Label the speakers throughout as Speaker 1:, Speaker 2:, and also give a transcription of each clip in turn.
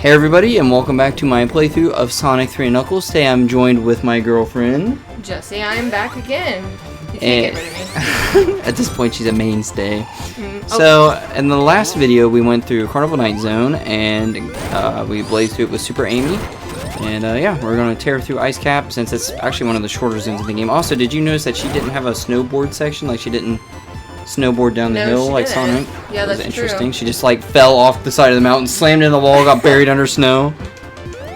Speaker 1: Hey everybody, and welcome back to my playthrough of Sonic 3 Knuckles. Today I'm joined with my girlfriend.
Speaker 2: Jessie, I am back again. You can't get rid of me.
Speaker 1: At this point, she's a mainstay. So, in the last video, we went through Carnival Night Zone, and we blazed through it with Super Amy. And yeah, we're going to tear through Ice Cap, since it's actually one of the shorter zones in the game. Also, did you notice that she didn't have a snowboard section? Like, she didn't snowboard down the hill like Sonic?
Speaker 2: Yeah, that's
Speaker 1: interesting.
Speaker 2: true.
Speaker 1: She just, like, fell off the side of the mountain, slammed into the wall, got buried under snow.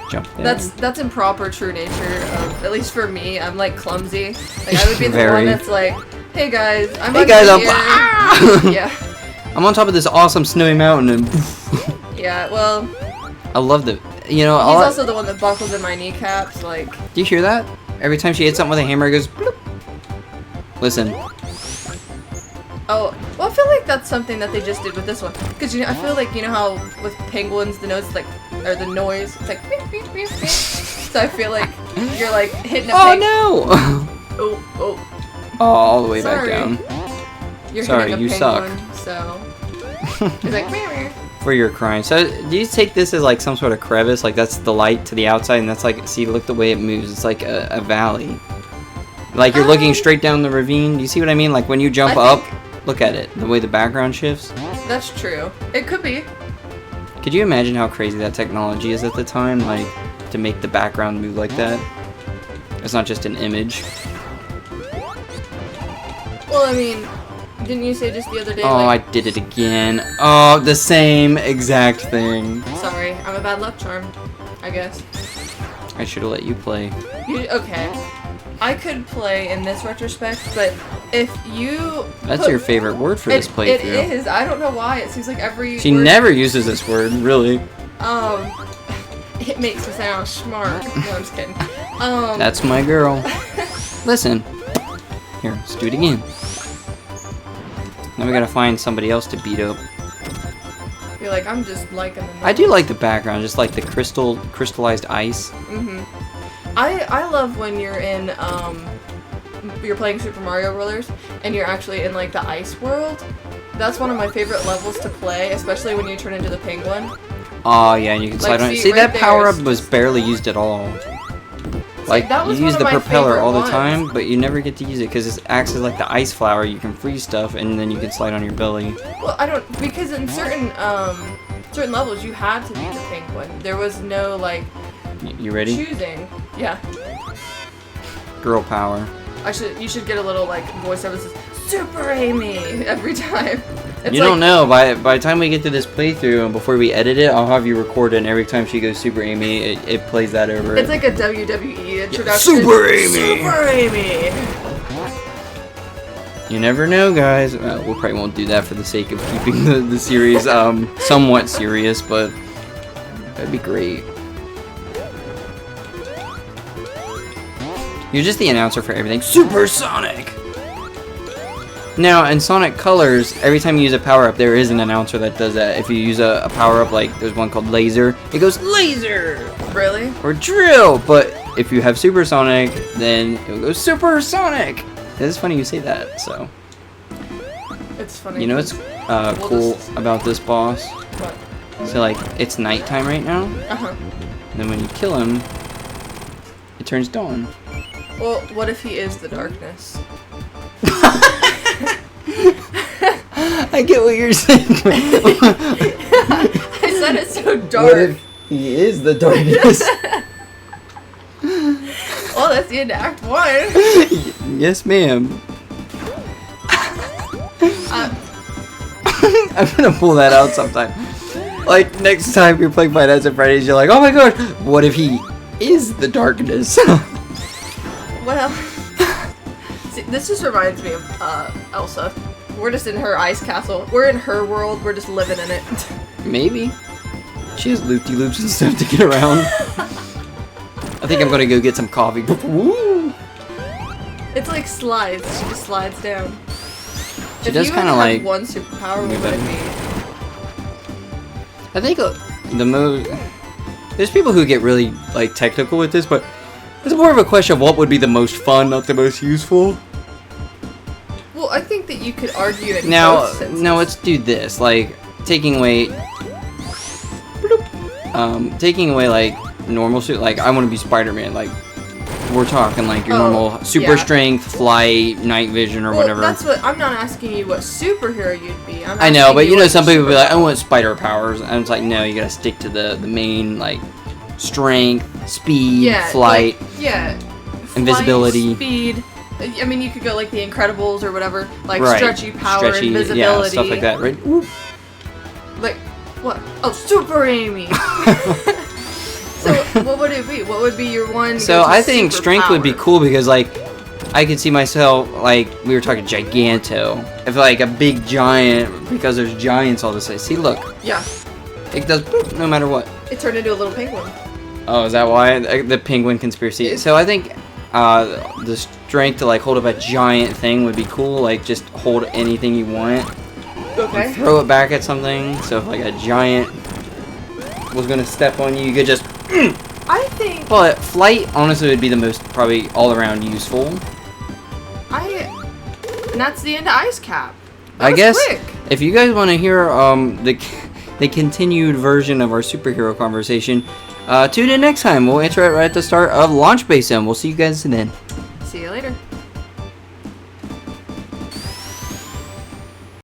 Speaker 1: Jump down.
Speaker 2: That's in proper true nature of, at least for me, I'm like clumsy. Like I would be the one that's like, hey guys, I'm
Speaker 1: here.
Speaker 2: Yeah.
Speaker 1: I'm on top of this awesome snowy mountain and
Speaker 2: yeah, well,
Speaker 1: I love the, you know,
Speaker 2: he's also the one that buckles in my kneecaps, like.
Speaker 1: Do you hear that? Every time she hits something with a hammer, it goes bloop. Listen.
Speaker 2: Oh, well, I feel like that's something that they just did with this one. Because, you know, I feel like, you know how with penguins, the nose is like, or the noise, it's like, beep, beep, beep, beep. So I feel like you're like hitting a
Speaker 1: penguin. Oh, no!
Speaker 2: Oh.
Speaker 1: Oh, all the way back down.
Speaker 2: You're
Speaker 1: sorry,
Speaker 2: hitting a
Speaker 1: you
Speaker 2: penguin,
Speaker 1: suck.
Speaker 2: So. It's like, meow.
Speaker 1: For your crying. So, do you take this as like some sort of crevice? Like, that's the light to the outside, and that's like, see, look the way it moves. It's like a valley. Like, you're looking straight down the ravine. Do you see what I mean? Like, when you jump up, look at it. The way the background shifts.
Speaker 2: That's true. It could be.
Speaker 1: Could you imagine how crazy that technology is at the time? Like, to make the background move like that? It's not just an image.
Speaker 2: Well, I mean, didn't you say just the other day?
Speaker 1: Oh,
Speaker 2: like,
Speaker 1: I did it again. Oh, the same exact thing.
Speaker 2: Sorry, I'm a bad luck charm, I guess.
Speaker 1: I should have let you play.
Speaker 2: Okay. I could play in this retrospect, but if you...
Speaker 1: That's your favorite word for this playthrough.
Speaker 2: It is. I don't know why. It seems like every
Speaker 1: She never uses this word, really.
Speaker 2: It makes me sound smart. No, I'm just kidding.
Speaker 1: That's my girl. Listen. Here, let's do it again. Now we gotta find somebody else to beat up.
Speaker 2: You're like, I'm just liking the...
Speaker 1: I do like the background, just like the crystallized ice.
Speaker 2: I love when you're in, you're playing Super Mario Brothers, and you're actually in, like, the ice world. That's one of my favorite levels to play, especially when you turn into the penguin.
Speaker 1: Oh, yeah, and you can slide on it. See,
Speaker 2: right
Speaker 1: that power-up was barely used at all. Like, you use the propeller all the time, but you never get to use it, because it acts as, like, the ice flower. You can freeze stuff, and then you can slide on your belly.
Speaker 2: Well, I don't, because in certain levels, you had to be the penguin. There was no, like...
Speaker 1: You ready?
Speaker 2: Choosing. Yeah.
Speaker 1: Girl power.
Speaker 2: You should get a little like voiceover that says Super Amy every time. It's
Speaker 1: you don't know, by the time we get to this playthrough and before we edit it, I'll have you record it, and every time she goes Super Amy, it plays that over.
Speaker 2: It's like a WWE introduction.
Speaker 1: Yeah, Super Amy!
Speaker 2: Super Amy!
Speaker 1: You never know, guys. We probably won't do that for the sake of keeping the series somewhat serious, but that'd be great. You're just the announcer for everything. Super Sonic! Now, in Sonic Colors, every time you use a power-up, there is an announcer that does that. If you use a power-up, like, there's one called Laser, it goes Laser!
Speaker 2: Really?
Speaker 1: Or Drill! But if you have Super Sonic, then it will go Super Sonic! It's funny you say that, so.
Speaker 2: It's funny.
Speaker 1: You know what's cool about this boss?
Speaker 2: What?
Speaker 1: So, like, it's nighttime right now.
Speaker 2: Uh-huh.
Speaker 1: And then when you kill him, it turns dawn.
Speaker 2: Well, what if he is the darkness?
Speaker 1: I get what you're saying.
Speaker 2: I said it's so dark.
Speaker 1: What if he is the darkness?
Speaker 2: Well, that's the end of Act 1.
Speaker 1: Yes, ma'am. I'm gonna pull that out sometime. Like, next time you're playing Five Nights at Freddy's, you're like, oh my god, what if he is the darkness?
Speaker 2: Well, see, this just reminds me of Elsa. We're just in her ice castle. We're in her world. We're just living in it.
Speaker 1: Maybe. She has loop-de-loops and stuff to get around. I think I'm gonna go get some coffee. Woo!
Speaker 2: It's like slides. She just slides down.
Speaker 1: She does kind of like
Speaker 2: one superpower. What would it be?
Speaker 1: I think the most. There's people who get really like technical with this, but it's more of a question of what would be the most fun, not the most useful.
Speaker 2: Well, I think that you could argue it.
Speaker 1: Now, let's do this. Like taking away taking away like normal suit, like I want to be Spider-Man, like we're talking like your
Speaker 2: Oh,
Speaker 1: normal super
Speaker 2: yeah.
Speaker 1: strength, flight, night vision, or
Speaker 2: Well,
Speaker 1: whatever.
Speaker 2: that's what I'm not asking you what superhero you'd be.
Speaker 1: I know, but you know,
Speaker 2: what
Speaker 1: some people be like, I
Speaker 2: superpower.
Speaker 1: want spider powers, and it's like, no, you gotta stick to the main like strength, speed,
Speaker 2: Yeah,
Speaker 1: flight.
Speaker 2: like, yeah.
Speaker 1: Invisibility.
Speaker 2: Flight, speed. I mean, you could go like the Incredibles or whatever, like
Speaker 1: Right.
Speaker 2: stretchy power,
Speaker 1: Stretchy,
Speaker 2: invisibility,
Speaker 1: yeah, stuff like that, right? Whoop.
Speaker 2: Like what? Oh, Super Amy. So what would it be? What would be your one?
Speaker 1: So
Speaker 2: go-to
Speaker 1: I think strength would be
Speaker 2: superpower?
Speaker 1: cool because like I could see myself like we were talking Giganto, if like a big giant because there's giants all this way. See, look,
Speaker 2: Yeah,
Speaker 1: it does boop, no matter what.
Speaker 2: it turned into a little penguin.
Speaker 1: Oh, is that why the penguin conspiracy? So I think the strength to like hold up a giant thing would be cool. Like just hold anything you want.
Speaker 2: Okay.
Speaker 1: Throw it back at something. So if like a giant was gonna step on you, you could just.
Speaker 2: I think
Speaker 1: Well, flight honestly would be the most probably all around useful.
Speaker 2: and that's the end of Ice Cap. That
Speaker 1: I
Speaker 2: was
Speaker 1: guess
Speaker 2: quick.
Speaker 1: if you guys want to hear the continued version of our superhero conversation, tune in next time. We'll answer it right at the start of Launch Base Zone. We'll see you guys then.
Speaker 2: See you later.